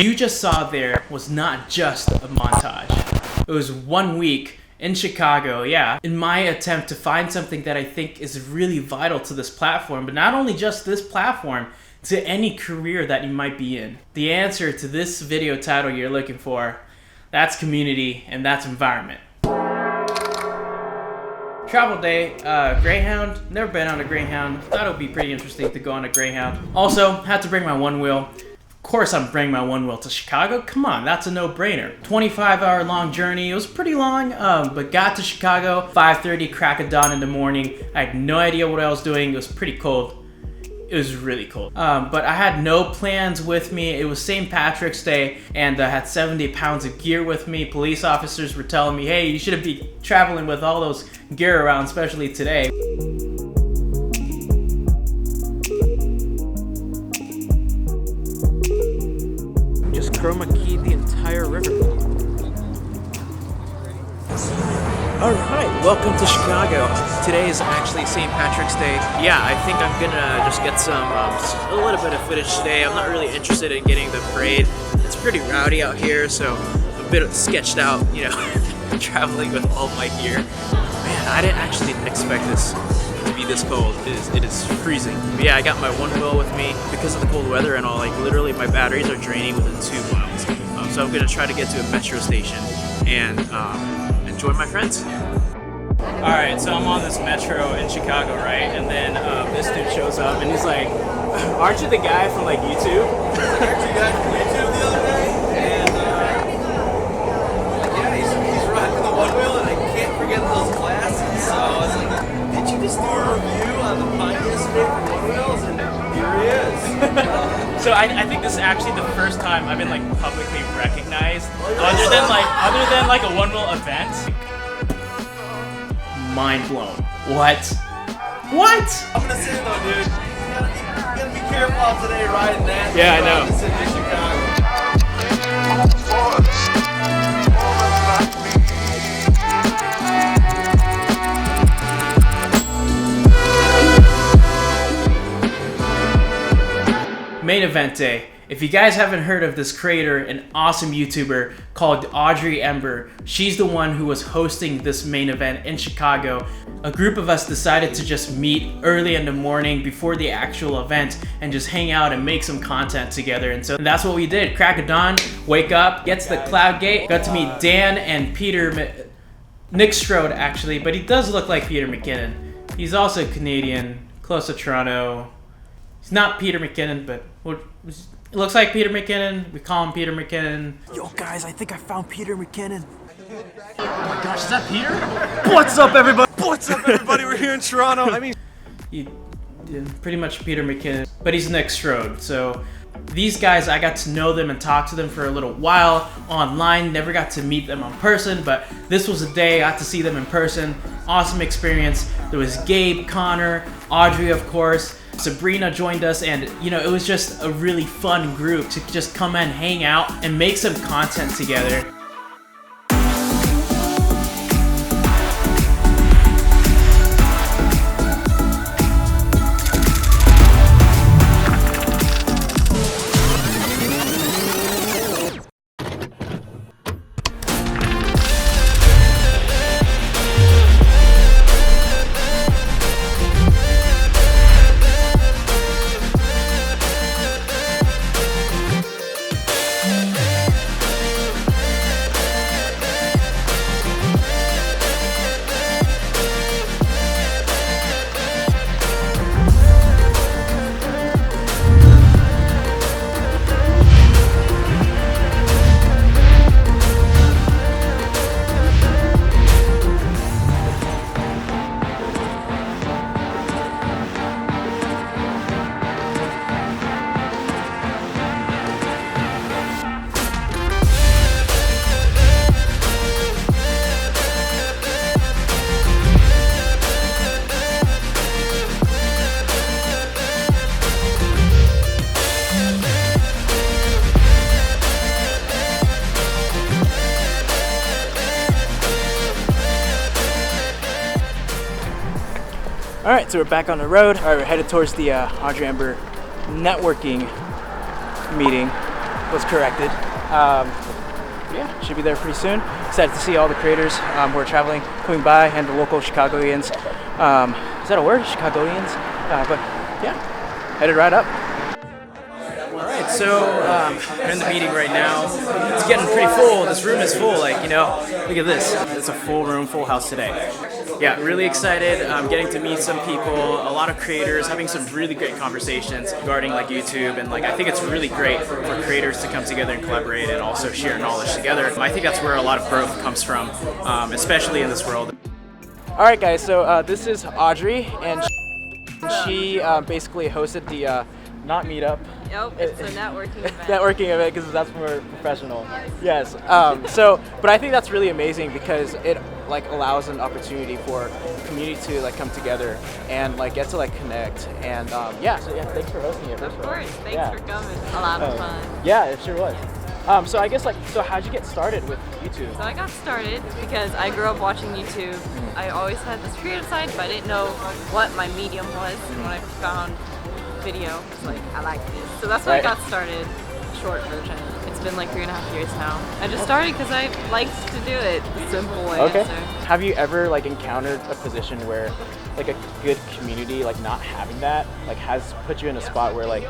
you just saw there was not just a montage. It was 1 week in Chicago, yeah, in my attempt to find something that I think is really vital to this platform, but not only just this platform, to any career that you might be in. The answer to this video title you're looking for, that's community and that's environment. Travel day, Greyhound, never been on a Greyhound. Thought it would be pretty interesting to go on a Greyhound. Also, had to bring my one wheel. Of course I'm bringing my one wheel to Chicago. Come on, that's a no-brainer. 25-hour long journey. It was pretty long, but got to Chicago, 5:30, crack of dawn in the morning. I had no idea what I was doing. It was pretty cold. It was really cold. But I had no plans with me. It was St. Patrick's Day, and I had 70 pounds of gear with me. Police officers were telling me, hey, you shouldn't be traveling with all those gear around, especially today. Just chroma keyed the entire river. Alright, welcome to Chicago. Today is actually St. Patrick's Day. Yeah, I think I'm gonna just get a little bit of footage today. I'm not really interested in getting the parade. It's pretty rowdy out here, so I'm a bit sketched out, you know, traveling with all my gear. Man, I didn't actually expect this to be this cold. It is freezing. But yeah, I got my one wheel with me because of the cold weather and all. Like literally, my batteries are draining within 2 miles. So I'm gonna try to get to a metro station and enjoy my friends. Alright, so I'm on this metro in Chicago, right? And then this dude shows up and he's like, aren't you the guy from like YouTube? Aren't you the guy from YouTube the other day? And yeah, he's rocking the one wheel and I can't forget those glasses. So I was like, did you just do a review on the Pine yesterday for one wheels? And here he is. So I think this is actually the first time I've been like publicly recognized, other than like a one wheel event. Mind blown. What? What? I'm gonna say though, dude, you gotta be careful out today riding that. Yeah, I know. The city of Chicago. Main event day. If you guys haven't heard of this creator, an awesome YouTuber called Audrey Ember, she's the one who was hosting this main event in Chicago. A group of us decided to just meet early in the morning before the actual event and just hang out and make some content together. And so that's what we did. Crack of dawn, wake up, get to the Cloud Gate, got to meet Dan and Nick Strode actually, but he does look like Peter McKinnon. He's also Canadian, close to Toronto. He's not Peter McKinnon, but it looks like Peter McKinnon. We call him Peter McKinnon. Yo guys, I think I found Peter McKinnon. Oh my gosh, is that Peter? What's up everybody? What's up everybody? We're here in Toronto. I mean, pretty much Peter McKinnon, but he's Nick Strode. So these guys, I got to know them and talk to them for a little while online. Never got to meet them in person, but this was a day I got to see them in person. Awesome experience. There was Gabe, Connor, Audrey, of course. Sabrina joined us, and you know, it was just a really fun group to just come and hang out and make some content together. Alright, so we're back on the road. Alright, we're headed towards the Audrey Ember networking meeting. was corrected. Yeah, should be there pretty soon. Excited to see all the creators who are traveling, coming by, and the local Chicagoans. Is that a word? Chicagoans? But yeah, headed right up. Alright, so we're in the meeting right now. It's getting pretty full. This room is full, like, you know, look at this. It's a full room, full house today. Yeah, really excited. Getting to meet some people, a lot of creators, having some really great conversations regarding like YouTube, and like I think it's really great for creators to come together and collaborate and also share knowledge together. I think that's where a lot of growth comes from, especially in this world. All right, guys. So this is Audrey, and she basically hosted the not meetup. Nope, it's a networking event. Networking event, because that's more professional. Yes. But I think that's really amazing because it like allows an opportunity for community to like come together and like get to like connect. And yeah, so yeah, thanks for hosting it. Of course, thanks for coming. A lot of fun. Yeah, it sure was. So I guess so how'd you get started with YouTube? So I got started because I grew up watching YouTube. I always had this creative side, but I didn't know what my medium was. And when I found video, it's like, I like this. So that's why I got started, short version. It's been like 3.5 years now. I just started because I liked to do it, the simple way. Okay. Have you ever like encountered a position where like a good community, like not having that, like has put you in a spot where like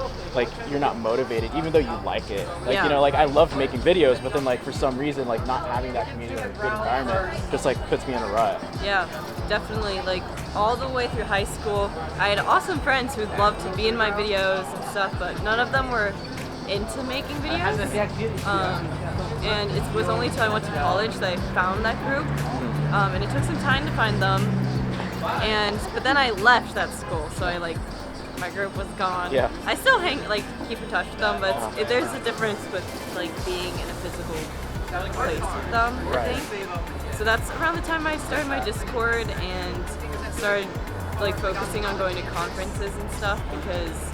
you're not motivated even though you like it? Like, you know, like I love making videos, but then like for some reason like not having that community or a good environment just like puts me in a rut. Yeah, definitely. Like all the way through high school, I had awesome friends who loved to be in my videos and stuff, but none of them were into making videos. And it was only till I went to college that I found that group, and it took some time to find them. But then I left that school, so my group was gone. Yeah. I still keep in touch with them, but there's a difference with like being in a physical place with them, I think. So that's around the time I started my Discord and started like focusing on going to conferences and stuff, because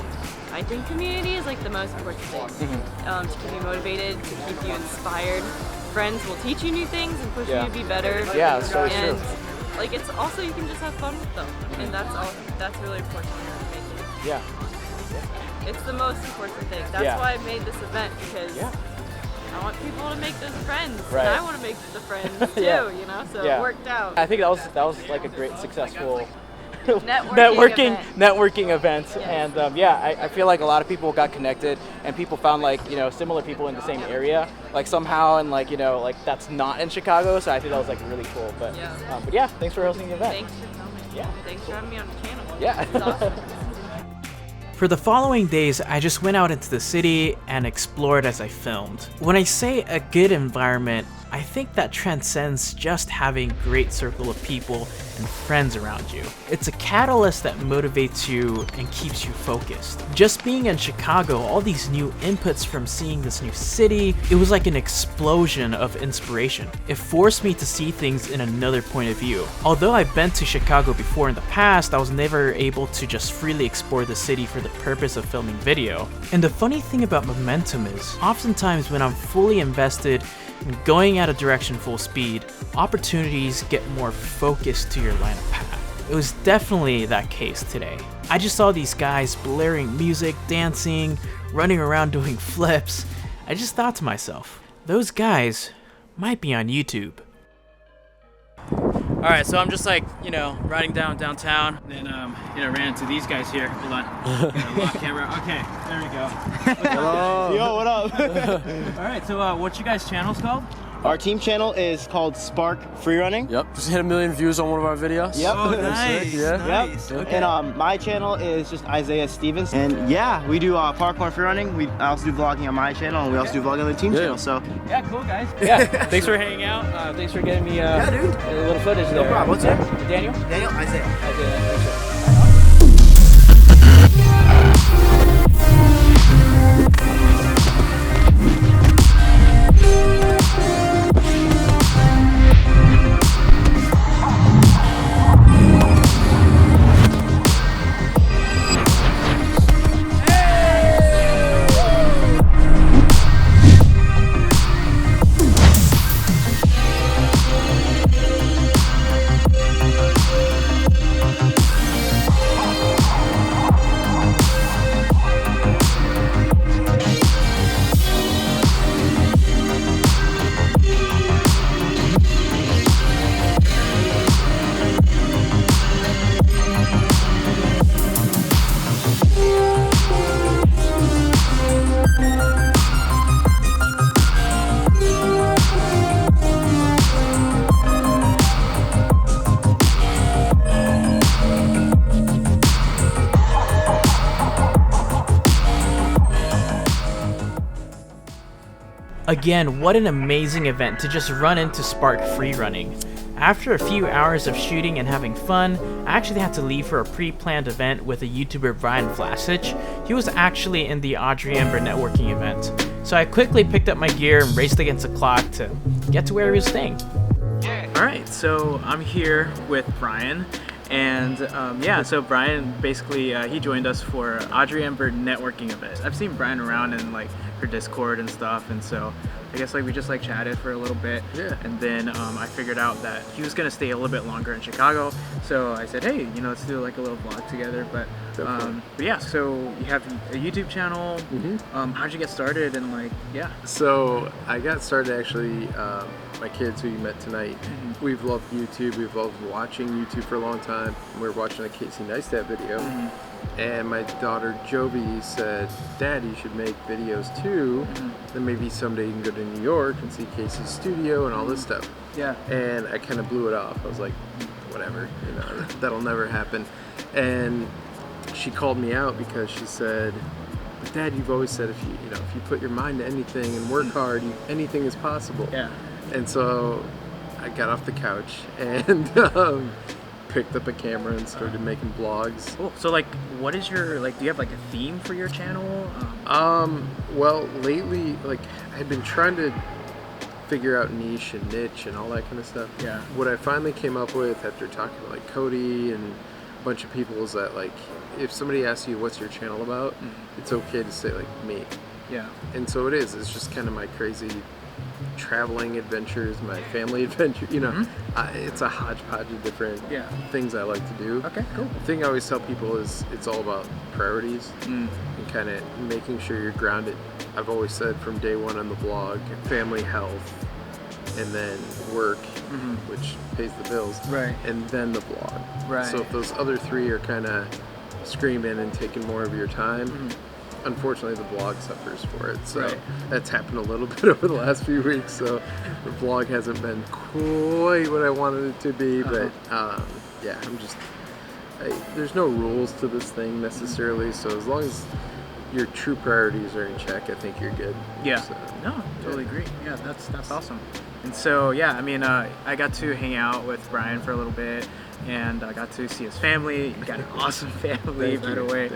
I think community is like the most important thing to keep you motivated, to keep you inspired. Friends will teach you new things and push you to be better. Yeah, that's so true. Like it's also, you can just have fun with them, and that's really important to make it. Yeah. It's the most important thing. That's why I made this event, because I want people to make those friends, and I want to make the friends too, you know. So it worked out. I think that was like a great successful networking event. Yes. And I feel like a lot of people got connected, and people found like, you know, similar people in the same area, like somehow, and like, you know, like that's not in Chicago, so I think that was like really cool. But yeah, thanks for hosting the event. Thanks for coming. Yeah. Thanks for having me on the channel. Yeah. It's awesome. For the following days, I just went out into the city and explored as I filmed. When I say a good environment, I think that transcends just having a great circle of people and friends around you. It's a catalyst that motivates you and keeps you focused. Just being in Chicago, all these new inputs from seeing this new city, it was like an explosion of inspiration. It forced me to see things in another point of view. Although I've been to Chicago before in the past, I was never able to just freely explore the city for the purpose of filming video. And the funny thing about momentum is, oftentimes when I'm fully invested and going at a direction full speed, opportunities get more focused to your line of path. It was definitely that case today. I just saw these guys blaring music, dancing, running around doing flips. I just thought to myself, those guys might be on YouTube. Alright, so I'm just like, you know, riding downtown, and then, you know, ran into these guys here. Hold on. Lock camera. Okay, there we go. Hello. Yo, what up? Alright, so what's your guys' channels called? Our team channel is called Spark Freerunning. Yep, just hit 1 million views on one of our videos. Yep. Oh, nice. Yeah. Nice. Yep. Okay. And my channel is just Isaiah Stevens. And yeah, we do parkour freerunning. I also do vlogging on my channel, and we also do vlogging on the team channel. So Yeah, cool guys. Yeah, thanks for hanging out. Thanks for getting me a little footage there. no problem. What's your name? Daniel? Daniel, Isaiah. Isaiah. Again, what an amazing event to just run into Spark Freerunning. After a few hours of shooting and having fun, I actually had to leave for a pre-planned event with a YouTuber, Brian Vlasic. He was actually in the Audrey Amber networking event. So I quickly picked up my gear and raced against the clock to get to where he was staying. Alright, so I'm here with Brian. And yeah, so Brian basically he joined us for Audrey Amber networking event. I've seen Brian around in like her Discord and stuff, and so I guess like we just like chatted for a little bit. Yeah. And then I figured out that he was gonna stay a little bit longer in Chicago, so I said, hey, you know, let's do like a little vlog together. But yeah, so you have a YouTube channel. How'd you get started? And like, yeah. So I got started actually. My kids who you met tonight, we've loved YouTube. We've loved watching YouTube for a long time. We were watching a Casey Neistat video, and my daughter Jovi said, "Dad, you should make videos too. Then maybe someday you can go to New York and see Casey's studio and all this stuff." Yeah. And I kind of blew it off. I was like, "Whatever, you know, that'll never happen." And she called me out because she said, "But Dad, you've always said if you put your mind to anything and work hard, anything is possible." Yeah. And so I got off the couch and picked up a camera and started making vlogs. Cool. So like, what is your, like, do you have like a theme for your channel? Well, lately, like, I've been trying to figure out niche and niche and all that kind of stuff. Yeah. What I finally came up with after talking to like Cody and a bunch of people is that like, if somebody asks you what's your channel about, it's okay to say like me. Yeah. And so it is. It's just kind of my crazy traveling adventures, my family adventure, you know. It's a hodgepodge of different things I like to do. Okay, cool. The thing I always tell people is it's all about priorities and kind of making sure you're grounded. I've always said from day one on the vlog, family, health, and then work, which pays the bills, Right. and then the vlog. Right. So if those other three are kind of screaming and taking more of your time, unfortunately the vlog suffers for it. So that's happened a little bit over the last few weeks, so the vlog hasn't been quite what I wanted it to be, but yeah, there's no rules to this thing necessarily, so as long as your true priorities are in check, I think you're good. Yeah. So, no, totally agree. Yeah, that's awesome. And so yeah, I mean, I got to hang out with Brian for a little bit, and I got to see his family. You got an awesome family, by the way.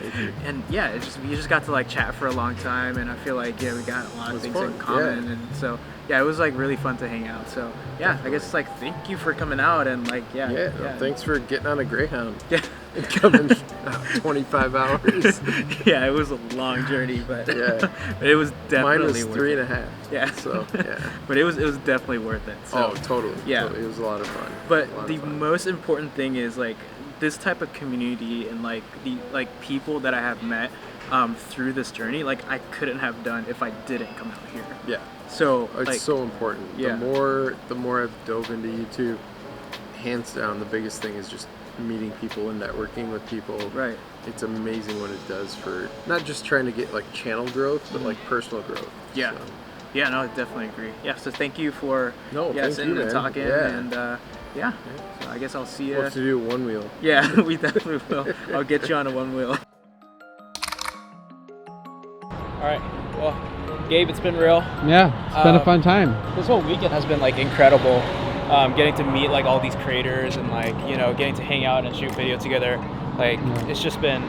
And yeah, we just got to like chat for a long time, and I feel like we got a lot of things in common, and so yeah, it was like really fun to hang out. So yeah, I guess like thank you for coming out, and like thanks for getting on a Greyhound. Yeah. Coming 25 hours. Yeah, it was a long journey, but but it was definitely mine was worth 3.5. Yeah. So yeah. But it was definitely worth it. So, oh, totally. Yeah. Totally. It was a lot of fun. But the most important thing is like this type of community and like the people that I have met through this journey, like I couldn't have done if I didn't come out here. Yeah. So it's like, so important. Yeah. The more I've dove into YouTube, hands down, the biggest thing is just meeting people and networking with people. Right. It's amazing what it does for not just trying to get like channel growth, but like personal growth. Yeah. So. Yeah, no, I definitely agree. Yeah, so thank you for thank sitting you, and man. talking, and yeah. So I guess I'll see you. We'll have to do a one wheel. Yeah, we definitely will. I'll get you on a one wheel. All right. Well, Gabe, it's been real. Yeah, it's been a fun time. This whole weekend has been like incredible. Getting to meet like all these creators and like getting to hang out and shoot video together. Like it's just been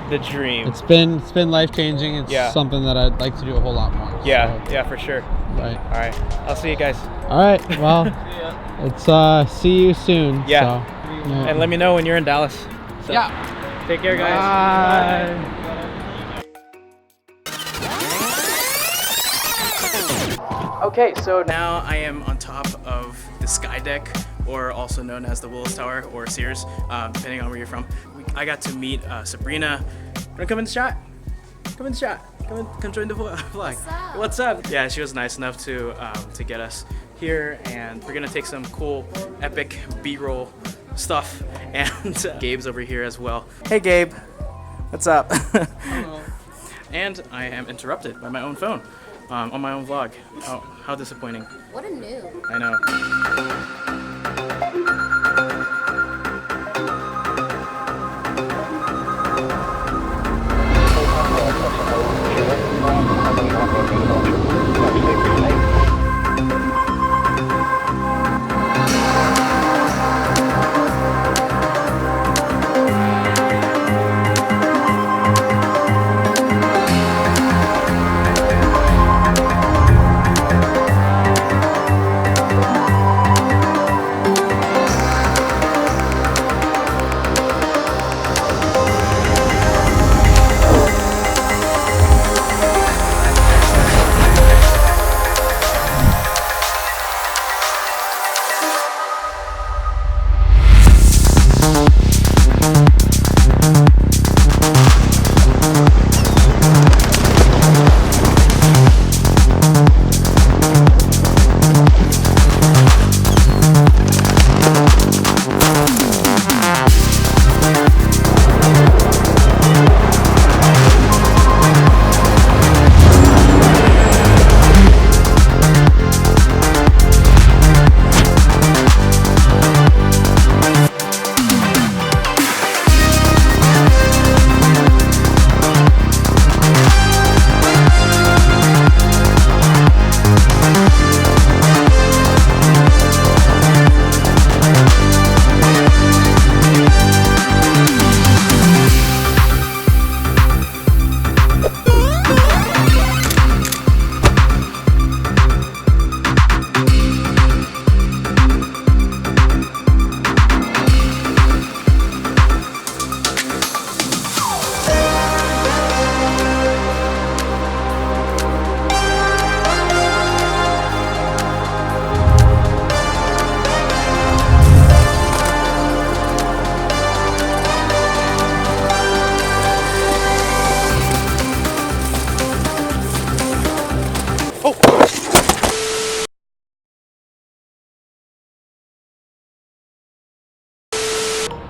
the dream. It's been life changing. It's something that I'd like to do a whole lot more. Yeah, so. Yeah, for sure. Right. All right. I'll see you guys. All right. Well, it's see you soon. Yeah. So, and let me know when you're in Dallas. So, yeah. Take care, guys. Bye. Okay, so now I am on top of the Sky Deck, or also known as the Willis Tower or Sears, depending on where you're from. I got to meet Sabrina. Wanna come in the shot? Come in the shot. Come join the vlog. What's up? Yeah, she was nice enough to get us here, and we're gonna take some cool, epic B-roll stuff. And Gabe's over here as well. Hey, Gabe. What's up? Hello. And I am interrupted by my own phone. On my own vlog. Oh, how disappointing. What a noob. I know.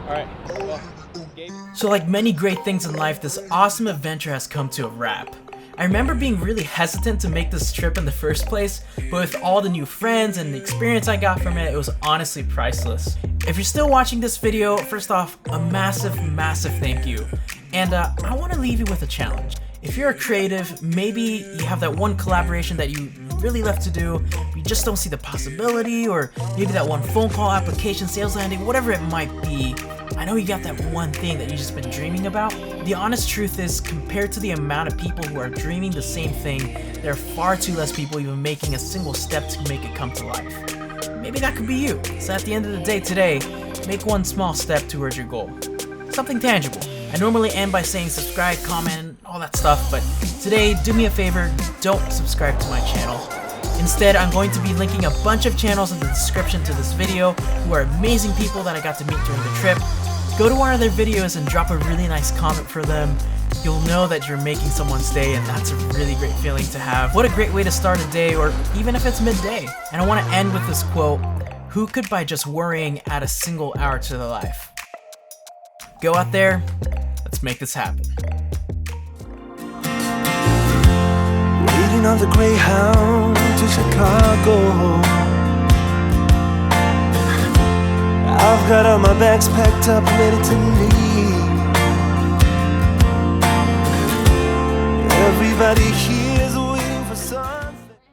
All right. Well, Gabe. So like many great things in life, this awesome adventure has come to a wrap. I remember being really hesitant to make this trip in the first place, but with all the new friends and the experience I got from it, it was honestly priceless. If you're still watching this video, first off, a massive thank you. And I want to leave you with a challenge. If you're a creative, maybe you have that one collaboration that you really love to do, but you just don't see the possibility, or maybe that one phone call, application, sales landing, whatever it might be. I know you got that one thing that you've just been dreaming about. The honest truth is, compared to the amount of people who are dreaming the same thing, there are far too less people even making a single step to make it come to life. Maybe that could be you. So at the end of the day today, make one small step towards your goal. Something tangible. I normally end by saying subscribe, comment, all that stuff, but today, do me a favor, don't subscribe to my channel. Instead, I'm going to be linking a bunch of channels in the description to this video who are amazing people that I got to meet during the trip. Go to one of their videos and drop a really nice comment for them. You'll know that you're making someone's day, and that's a really great feeling to have. What a great way to start a day, or even if it's midday. And I want to end with this quote: who could by just worrying add a single hour to their life? Go out there, let's make this happen. Waiting on the Greyhound to Chicago. I've got all my bags packed up, ready to leave. Everybody here